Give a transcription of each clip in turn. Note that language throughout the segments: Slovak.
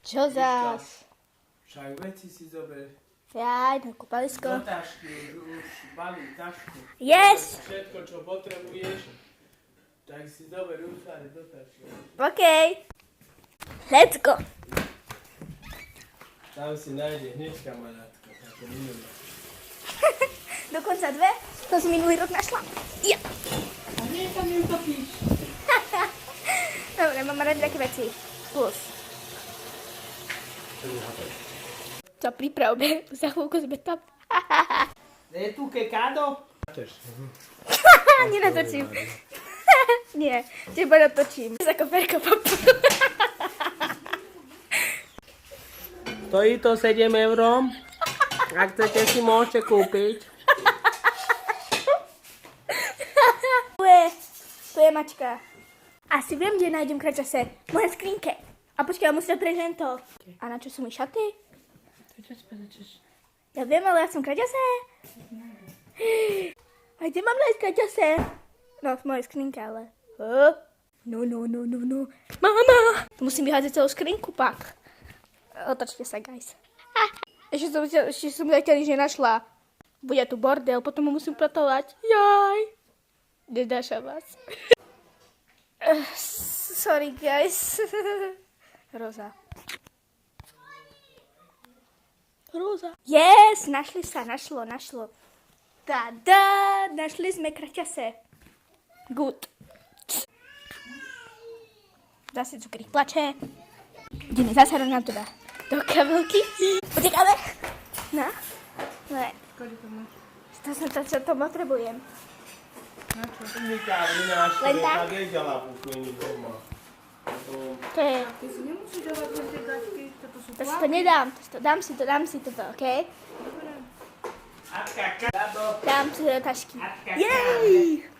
Čo zás? Však veci si zober. Jaj, na kúpalisko. Do tašky, už balí tašku. Yes! Všetko, čo potrebuješ, tak si zober úsady do tašky. OK. Let's go. Tam si nájde hneď kamarátka, ako minulé. Dokonca dve. To si minulý rok našla. Ja. A nie tam ju topíš. Dobre, mám rada také veci. Plus. Čo pripravme? Za chvíľku sme tam. Je tu kekado? Nenatočím. Nie, teba natočím. Za koperko papu. Stojí to 7 €. Ak chcete si môžete kúpiť. Tu je mačka. Asi viem, kde nájdem kraťase. V mojej skrinke. A počkaj, ja musím prezrieť to. A na čo sú mi šaty? Ja viem, ale ja som kraťase. A kde mám nájsť kraťase? No, v mojej skrinke, ale. No. Mama! Musím vyhádzať celú skrinku pak. Otočte sa, guys. Ešte som zatiaľ nič nenašla. Bude tu bordel, potom ho musím pratovať. Jaj. Nedáša vás. Sorry, guys. Roza. Yes, našlo. Tada, našli sme kraťase. Good. Zase cukrík plače. Ideme zase nám teda do kabelky. Utekáme. No. Ne. To potrebujem. Len tak? To je... Ty si nemusíš dávať len tie gačky, toto sú To si to nedám. Dám si toto, okej? Dám si do tašky. Jej!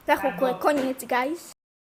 Za chvíľku je koniec, guys.